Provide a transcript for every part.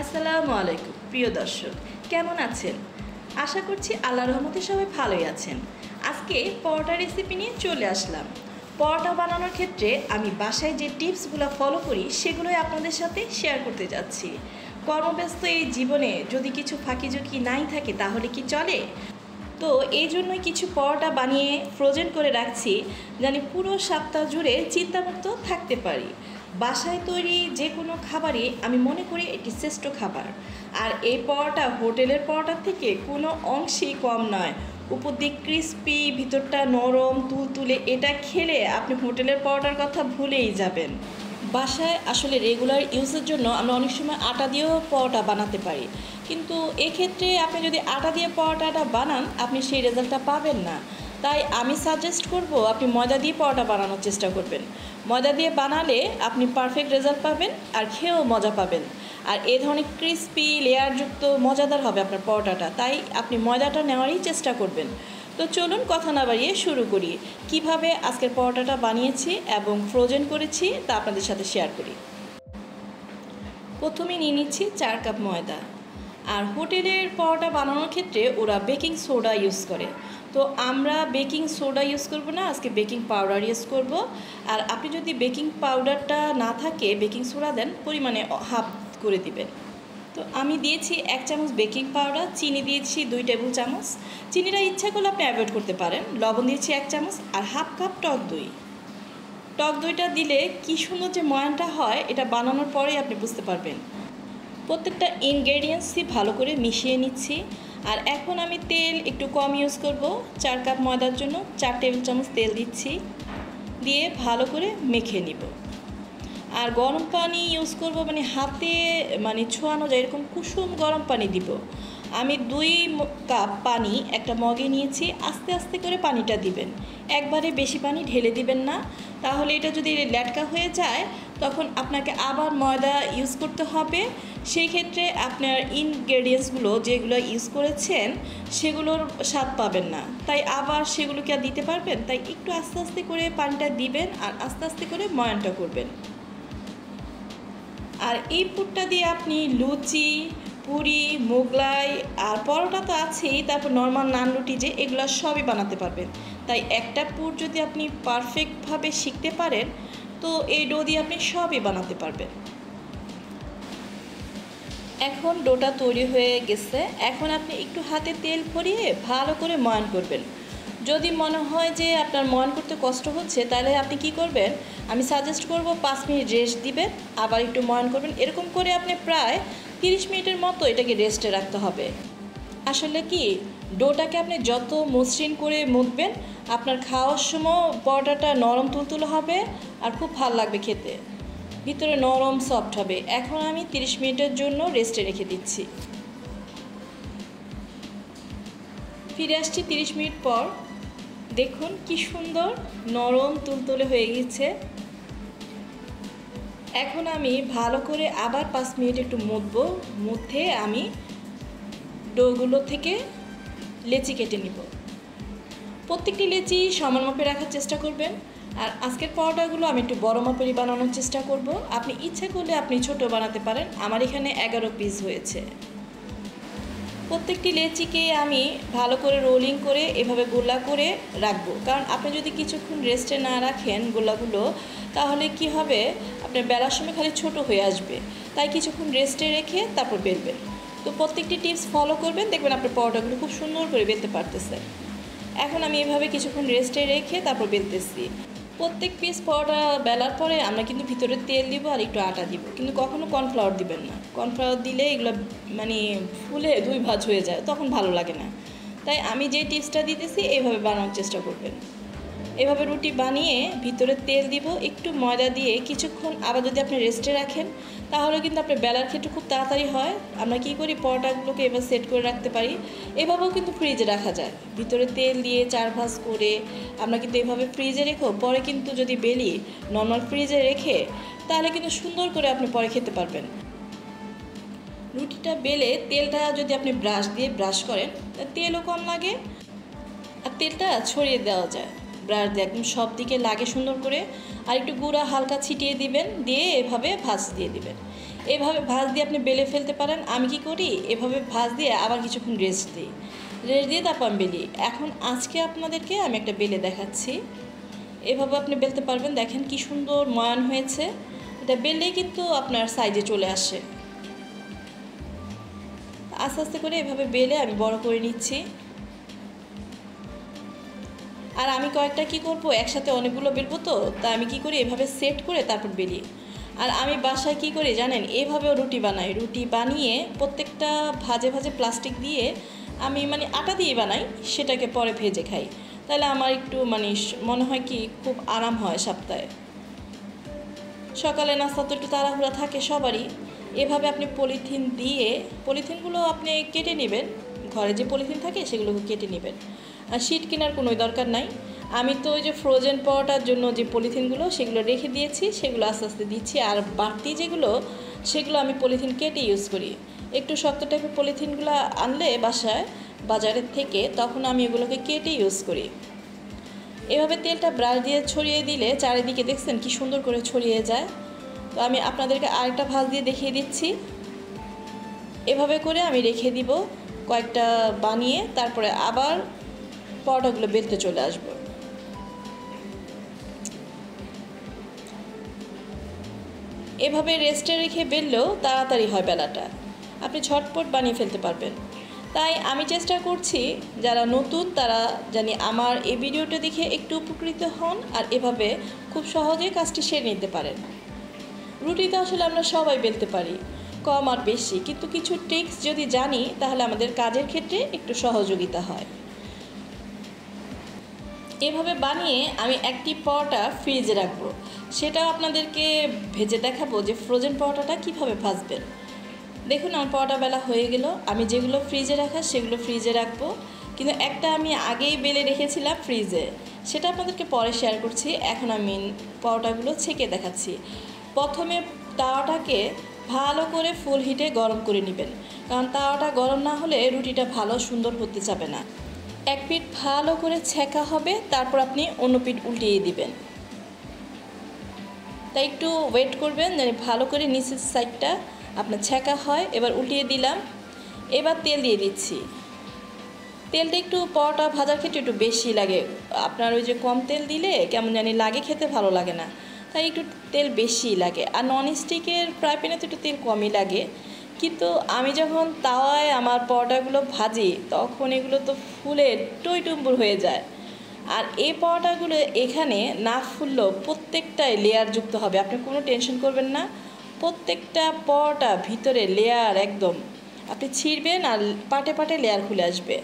আসসালামু আলাইকুম প্রিয় দর্শক, কেমন আছেন? আশা করছি আল্লাহর রহমতে সবাই ভালোই আছেন। আজকে পরোটা রেসিপি নিয়ে চলে আসলাম। পরোটা বানানোর ক্ষেত্রে আমি বাসায় যে টিপসগুলো ফলো করি সেগুলোই আপনাদের সাথে শেয়ার করতে যাচ্ছি। কর্মব্যস্ত এই জীবনে যদি কিছু ফাঁকিঝুঁকি নাই থাকে তাহলে কি চলে? তো এই জন্যই কিছু পরোটা বানিয়ে ফ্রোজেন করে রাখছি, জানি পুরো সপ্তাহ জুড়ে চিন্তামুক্ত থাকতে পারি। বাসায় তৈরি যে কোনো খাবারই আমি মনে করি এটি শ্রেষ্ঠ খাবার। আর এই পরোটা হোটেলের পরোটার থেকে কোনো অংশেই কম নয়। উপর দিয়ে ক্রিস্পি, ভিতরটা নরম তুলতুলে, এটা খেলে আপনি হোটেলের পরোটার কথা ভুলেই যাবেন। বাসায় আসলে রেগুলার ইউজের জন্য আমরা অনেক সময় আটা দিয়েও পরোটা বানাতে পারি, কিন্তু এক্ষেত্রে আপনি যদি আটা দিয়ে পরোটাটা বানান আপনি সেই রেজাল্টটা পাবেন না। তাই আমি সাজেস্ট করব আপনি ময়দা দিয়ে পরোটা বানানোর চেষ্টা করবেন। ময়দা দিয়ে বানালে আপনি পারফেক্ট রেজাল্ট পাবেন আর খেয়েও মজা পাবেন। আর এই ধরনের ক্রিস্পি লেয়ারযুক্ত মজাদার হবে আপনার পরোটাটা, তাই আপনি ময়দাটা নেওয়ারই চেষ্টা করবেন। তো চলুন কথা না বাড়িয়ে শুরু করি। কিভাবে আজকের পরোটাটা বানিয়েছি এবং ফ্রোজেন করেছি তা আপনাদের সাথে শেয়ার করি। প্রথমে নিয়ে নিচ্ছি 4 কাপ ময়দা। আর হোটেলের পরোটা বানানোর ক্ষেত্রে ওরা বেকিং সোডা ইউজ করে, তো আমরা বেকিং সোডা ইউজ করব না, আজকে বেকিং পাউডার ইউজ করব। আর আপনি যদি বেকিং পাউডারটা না থাকে বেকিং সোডা দেন, পরিমাণে হাফ করে দিবেন। তো আমি দিয়েছি 1 চামচ বেকিং পাউডার, চিনি দিয়েছি 2 টেবিল চামচ। চিনিটা ইচ্ছা করলে আপনি অ্যাভয়েড করতে পারেন। লবণ দিয়েছি 1 চামচ আর হাফ কাপ টক দই। টক দইটা দিলে কী সুন্দর যে ময়ানটা হয় এটা বানানোর পরেই আপনি বুঝতে পারবেন। প্রত্যেকটা ইনগ্রেডিয়েন্টসই ভালো করে মিশিয়ে নিচ্ছি। আর এখন আমি তেল একটু কম ইউজ করব। 4 কাপ ময়দার জন্য 4 টেবিল চামচ তেল দিচ্ছি, দিয়ে ভালো করে মেখে নিব। আর গরম পানি ইউজ করব, মানে হাতে ছোঁয়ানো যায় এরকম কুসুম গরম পানি দিব। আমি 2 কাপ পানি একটা মগে নিয়েছি। আস্তে আস্তে করে পানিটা দিবেন, একবারে বেশি পানি ঢেলে দিবেন না, তাহলে এটা যদি ল্যাটকা হয়ে যায় তখন আপনাকে আবার ময়দা ইউজ করতে হবে। সেই ক্ষেত্রে আপনার ইনগ্রেডিয়েন্টসগুলো যেগুলো ইউজ করেছেন সেগুলোর স্বাদ পাবেন না, তাই আবার সেগুলোকে আর দিতে পারবেন? তাই একটু আস্তে আস্তে করে পানিটা দিবেন আর আস্তে আস্তে করে ময়ানটা করবেন। আর এই পুরটা দিয়ে আপনি লুচি, পুরি, মোগলাই আর পরোটা তো আছেই, তারপর নর্মাল নান রুটি যে এগুলো সবই বানাতে পারবেন। তাই একটা পুর যদি আপনি পারফেক্টভাবে শিখতে পারেন তো এই ডো দিয়ে আপনি সবই বানাতে পারবেন। এখন ডোটা তৈরি হয়ে গেছে। এখন আপনি একটু হাতে তেল ভরিয়ে ভালো করে ময়ান করবেন। যদি মনে হয় যে আপনার ময়ান করতে কষ্ট হচ্ছে তাহলে আপনি কি করবেন, আমি সাজেস্ট করব 5 মিনিট রেস্ট দিবেন, আবার একটু ময়ান করবেন। এরকম করে আপনি প্রায় 30 মিনিটের মতো এটাকে রেস্টে রাখতে হবে। আসলে কি, ডোটাকে আপনি যত মসৃণ করে মুথবেন আপনার খাওয়ার সময় পরোটাটা নরম তুলতুলে হবে আর খুব ভালো লাগবে খেতে, ভিতরে নরম সফট হবে। এখন আমি 30 মিনিটের জন্য রেস্টে রেখে দিচ্ছি। ফিরে আসছি 30 মিনিট পর। দেখুন কি সুন্দর নরম তুলতুলে হয়ে গেছে। এখন আমি ভালো করে আবার 5 মিনিট একটু মুথবো। মুথে আমি ডোগুলো থেকে লেচি কেটে নিব। প্রত্যেকটি লেচি সমান মাপে রাখার চেষ্টা করবেন। আর আজকের পরোটাগুলো আমি একটু বড় মাপেরই বানানোর চেষ্টা করব। আপনি ইচ্ছা করলে আপনি ছোট বানাতে পারেন। আমার এখানে 11 পিস হয়েছে। প্রত্যেকটি লেচিকে আমি ভালো করে রোলিং করে এভাবে গোলা করে রাখবো, কারণ আপনি যদি কিছুক্ষণ রেস্টে না রাখেন গোলাগুলো তাহলে কি হবে, আপনার বেলার সময় খালি ছোট হয়ে আসবে। তাই কিছুক্ষণ রেস্টে রেখে তারপর বেলবেন। তো প্রত্যেকটি টিপস ফলো করবেন, দেখবেন আপনার পরোটাগুলো খুব সুন্দর করে বেলতে পারতেছে। এখন আমি এভাবে কিছুক্ষণ রেস্টে রেখে তারপর বেলতেছি। প্রত্যেক পিস পরোটা বেলার পরে আমরা কিন্তু ভিতরে তেল দিব আর একটু আটা দিব, কিন্তু কখনো কর্নফ্লাওয়ার দিবেন না। কর্নফ্লাওয়ার দিলে এগুলো ফুলে 2 ভাঁজ হয়ে যায়, তখন ভালো লাগে না। তাই আমি যে টিপসটা দিতেছি এইভাবে বানানোর চেষ্টা করবেন। এভাবে রুটি বানিয়ে ভিতরে তেল দিব, একটু ময়দা দিয়ে কিছুক্ষণ আবার যদি আপনি রেস্টে রাখেন তাহলে কিন্তু আপনার বেলার ক্ষেত্রে খুব তাড়াতাড়ি হয়। আমরা কি করি, পরোটাগুলোকে এবার সেট করে রাখতে পারি। এভাবেও কিন্তু ফ্রিজে রাখা যায়, ভিতরে তেল দিয়ে 4 ভাঁজ করে আমরা কিন্তু এভাবে ফ্রিজে রেখেও পরে কিন্তু যদি বেলি নর্মাল ফ্রিজে রেখে তাহলে কিন্তু সুন্দর করে আপনি পরে খেতে পারবেন। রুটিটা বেলে তেলটা যদি আপনি ব্রাশ দিয়ে ব্রাশ করেন তেলও কম লাগে আর তেলটা ছড়িয়ে দেওয়া যায়। ব্রাশ দিয়ে একদম সব দিকে লাগে সুন্দর করে। আর একটু গুঁড়া হালকা ছিটিয়ে দিবেন, দিয়ে এভাবে ভাঁজ দিয়ে দিবেন। এভাবে ভাঁজ দিয়ে আপনি বেলে ফেলতে পারেন। আমি কি করি, এভাবে ভাঁজ দিয়ে আবার কিছুক্ষণ রেস্ট দিই, রেস্ট দিয়ে তারপর আমি বেলি। এখন আজকে আপনাদেরকে আমি একটা বেলে দেখাচ্ছি। এভাবে আপনি বেলতে পারবেন। দেখেন কি সুন্দর ময়ান হয়েছে। এটা বেললেই কিন্তু আপনার সাইজে চলে আসে। আস্তে আস্তে করে এভাবে বেলে আমি বড় করে নিচ্ছি। আর আমি কয়েকটা কি করব, একসাথে অনেকগুলো বেলবো, তো তাই আমি কি করি, এভাবে সেট করে তারপর বেলি। আর আমি বাসায় কি করি জানেন, এভাবেও রুটি বানাই। রুটি বানিয়ে প্রত্যেকটা ভাজে ভাজে প্লাস্টিক দিয়ে আমি আটা দিয়ে বানাই, সেটাকে পরে ভেজে খাই। তাহলে আমার একটু মনে হয় কি খুব আরাম হয় সপ্তাহে। সকালে নাস্তা তো একটু তাড়াহুড়া থাকে সবারই। এভাবে আপনি পলিথিন দিয়ে, পলিথিনগুলো আপনি কেটে নেবেন, ঘরে যে পলিথিন থাকে সেগুলোকে কেটে নেবেন। আর শিট কেনার কোনো দরকার নাই। আমি তো ওই যে ফ্রোজেন পাওয়াটার জন্য যে পলিথিনগুলো সেগুলো রেখে দিয়েছি, সেগুলো আস্তে আস্তে দিচ্ছি। আর বাড়তি যেগুলো, সেগুলো আমি পলিথিন কেটে ইউজ করি। একটু শক্ত টাইপের পলিথিনগুলো আনলে বাসায় বাজারের থেকে, তখন আমি এগুলোকে কেটে ইউজ করি। এভাবে তেলটা ব্রাশ দিয়ে ছড়িয়ে দিলে চারিদিকে দেখছেন কি সুন্দর করে ছড়িয়ে যায়। তো আমি আপনাদেরকে আরেকটা ভাঁজ দিয়ে দেখিয়ে দিচ্ছি। এভাবে করে আমি রেখে দিব কয়েকটা বানিয়ে, তারপরে আবার পরোটাগুলো বেলতে চলে আসব। এভাবে রেস্টে রেখে বেললেও তাড়াতাড়ি হয় বেলাটা, আপনি ঝটপট বানিয়ে ফেলতে পারবেন। তাই আমি চেষ্টা করছি যারা নতুন তারা জানি আমার এই ভিডিওটা দেখে একটু উপকৃত হন আর এভাবে খুব সহজে কাজটি সেরে নিতে পারেন। রুটি তো আসলে আমরা সবাই বেলতে পারি, কম আর বেশি, কিন্তু কিছু ট্রিক্স যদি জানি তাহলে আমাদের কাজের ক্ষেত্রে একটু সহযোগিতা হয়। এভাবে বানিয়ে আমি একটি পরোটা ফ্রিজে রাখবো, সেটাও আপনাদেরকে ভেজে দেখাবো যে ফ্রোজেন পরোটাটা কীভাবে ভাজবেন। দেখুন আমার পরোটা বেলা হয়ে গেল। আমি যেগুলো ফ্রিজে রাখা সেগুলো ফ্রিজে রাখবো, কিন্তু একটা আমি আগেই বেলে রেখেছিলাম ফ্রিজে, সেটা আপনাদেরকে পরে শেয়ার করছি। এখন আমি পরোটাগুলো ছেঁকে দেখাচ্ছি। প্রথমে তাওয়াটাকে ভালো করে ফুল হিটে গরম করে নেবেন, কারণ তাওয়াটা গরম না হলে রুটিটা ভালো সুন্দর হতে যাবে না। এক পিঠ ভালো করে ছেঁকা হবে, তারপর আপনি অন্য পিঠ উল্টিয়ে দিবেন। তাই একটু ওয়েট করবেন যেন ভালো করে নিচের সাইডটা আপনার ছেঁকা হয়। এবার উল্টিয়ে দিলাম। এবার তেল দিয়ে দিচ্ছি। তেলটা একটু পরোটা ভাজার ক্ষেত্রে একটু বেশি লাগে। আপনার ওই যে কম তেল দিলে কেমন জানি লাগে, খেতে ভালো লাগে না, তাই একটু তেল বেশি লাগে। আর ননস্টিকের ফ্রাই প্যানে তো একটু তেল কমই লাগে, কিন্তু আমি যখন তাওয়ায় আমার পরোটাগুলো ভাজি তখন এগুলো তো ফুলে টইটুম্বুর হয়ে যায়। আর এই পরোটাগুলো এখানে না ফুললেও প্রত্যেকটাই লেয়ার যুক্ত হবে, আপনি কোনো টেনশন করবেন না। প্রত্যেকটা পরোটা ভিতরে লেয়ার একদম, আপনি ছিঁড়বেন আর পাটে পাটে লেয়ার খুলে আসবে।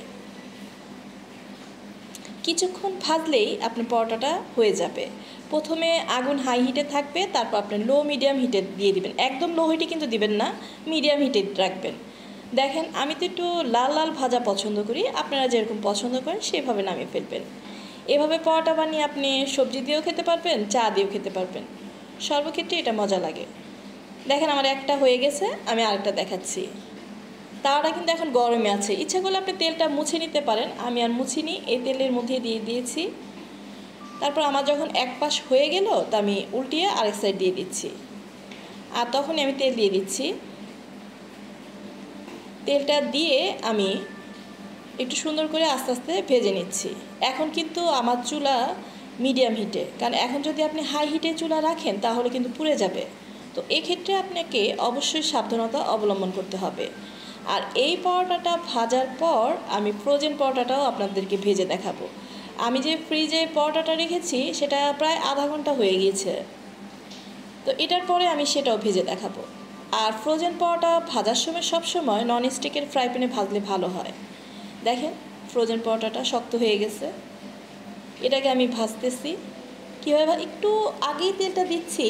কিছুক্ষণ ভাজলেই আপনার পরোটাটা হয়ে যাবে। প্রথমে আগুন হাই হিটে থাকবে, তারপর আপনি লো মিডিয়াম হিটে দিয়ে দিবেন। একদম লো হিটে কিন্তু দিবেন না, মিডিয়াম হিটে রাখবেন। দেখেন আমি তো একটু লাল লাল ভাজা পছন্দ করি, আপনারা যেরকম পছন্দ করেন সেভাবে নামিয়ে ফেলবেন। এভাবে পরোটা বানিয়ে আপনি সবজি দিয়েও খেতে পারবেন, চা দিয়েও খেতে পারবেন, সর্বক্ষেত্রে এটা মজা লাগে। দেখেন আমার একটা হয়ে গেছে, আমি আরেকটা দেখাচ্ছি। তাওয়াটা কিন্তু এখন গরমে আছে, ইচ্ছা করলে আপনি তেলটা মুছে নিতে পারেন, আমি আর মুছিনি, এই তেলের মধ্যে দিয়ে দিয়েছি। তারপর আমার যখন এক পাশ হয়ে গেল তা আমি উল্টিয়ে আরেক সাইড দিয়ে দিচ্ছি, আর তখনই আমি তেল দিয়ে দিচ্ছি। তেলটা দিয়ে আমি একটু সুন্দর করে আস্তে আস্তে ভেজে নিচ্ছি। এখন কিন্তু আমার চুলা মিডিয়াম হিটে, কারণ এখন যদি আপনি হাই হিটে চুলা রাখেন তাহলে কিন্তু পুড়ে যাবে। তো এক্ষেত্রে আপনাকে অবশ্যই সাবধানতা অবলম্বন করতে হবে। আর এই পরোটাটা ভাজার পর আমি ফ্রোজেন পরোটাটাও আপনাদেরকে ভেজে দেখাবো। আমি যে ফ্রিজে পরোটাটা রেখেছি সেটা প্রায় আধা ঘন্টা হয়ে গিয়েছে, তো এটার পরে আমি সেটাও ভেজে দেখাবো। আর ফ্রোজেন পরোটা ভাজার সময় সবসময় ননস্টিকের ফ্রাই প্যানে ভাজলে ভালো হয়। দেখেন ফ্রোজেন পরোটাটা শক্ত হয়ে গেছে, এটাকে আমি ভাজতেছি। কীভাবে, একটু আগেই তেলটা দিচ্ছি,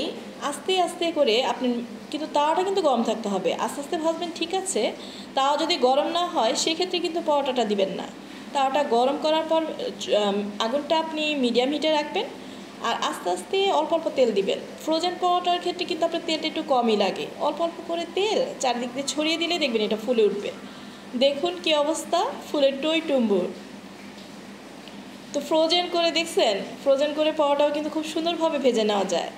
আস্তে আস্তে করে আপনি, কিন্তু তাওয়াটা কিন্তু গরম থাকতে হবে। আস্তে আস্তে ভাজবেন ঠিক আছে, তাওয়া যদি গরম না হয় সেক্ষেত্রে কিন্তু পরোটাটা দিবেন না। তাওয়াটা গরম করার পর আগুনটা আপনি মিডিয়াম হিটে রাখবেন, আর আস্তে আস্তে অল্প অল্প তেল দিবেন। ফ্রোজেন পরোটার ক্ষেত্রে কিন্তু আপনার তেলটা একটু কমই লাগে, অল্প অল্প করে তেল চারদিক দিয়ে ছড়িয়ে দিলে দেখবেন এটা ফুলে উঠবে। দেখুন কি অবস্থা, ফুলে টইটুম্বুর। তো ফ্রোজেন করে দেখছেন, ফ্রোজেন করে পরোটাও কিন্তু খুব সুন্দরভাবে ভেজে নেওয়া যায়।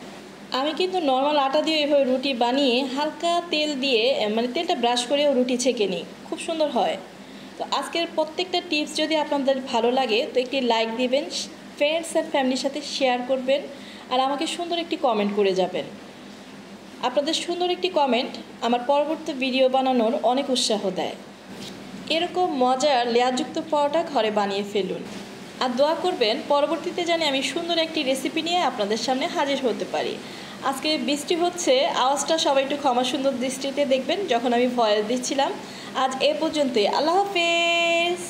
আমি কিন্তু নর্মাল আটা দিয়ে এভাবে রুটি বানিয়ে হালকা তেল দিয়ে মানে তেলটা ব্রাশ করেও রুটি ছেঁকে নিই, খুব সুন্দর হয়। তো আজকের প্রত্যেকটা টিপস যদি আপনাদের ভালো লাগে তো একটি লাইক দিবেন, ফ্রেন্ডস অ্যান্ড ফ্যামিলির সাথে শেয়ার করবেন, আর আমাকে সুন্দর একটি কমেন্ট করে যাবেন। আপনাদের সুন্দর একটি কমেন্ট আমার পরবর্তী ভিডিও বানানোর অনেক উৎসাহ দেয়। এরকম মজার লেয়ারযুক্ত পরোটা ঘরে বানিয়ে ফেলুন, আর দোয়া করবেন পরবর্তীতে জানি আমি সুন্দর একটি রেসিপি নিয়ে আপনাদের সামনে হাজির হতে পারি। আজকে বৃষ্টি হচ্ছে, আওয়াজটা সবাই একটু ক্ষমা সুন্দর দৃষ্টিতে দেখবেন যখন আমি ভয়েস দিচ্ছিলাম। আজ এ পর্যন্তই, আল্লাহ হাফেজ।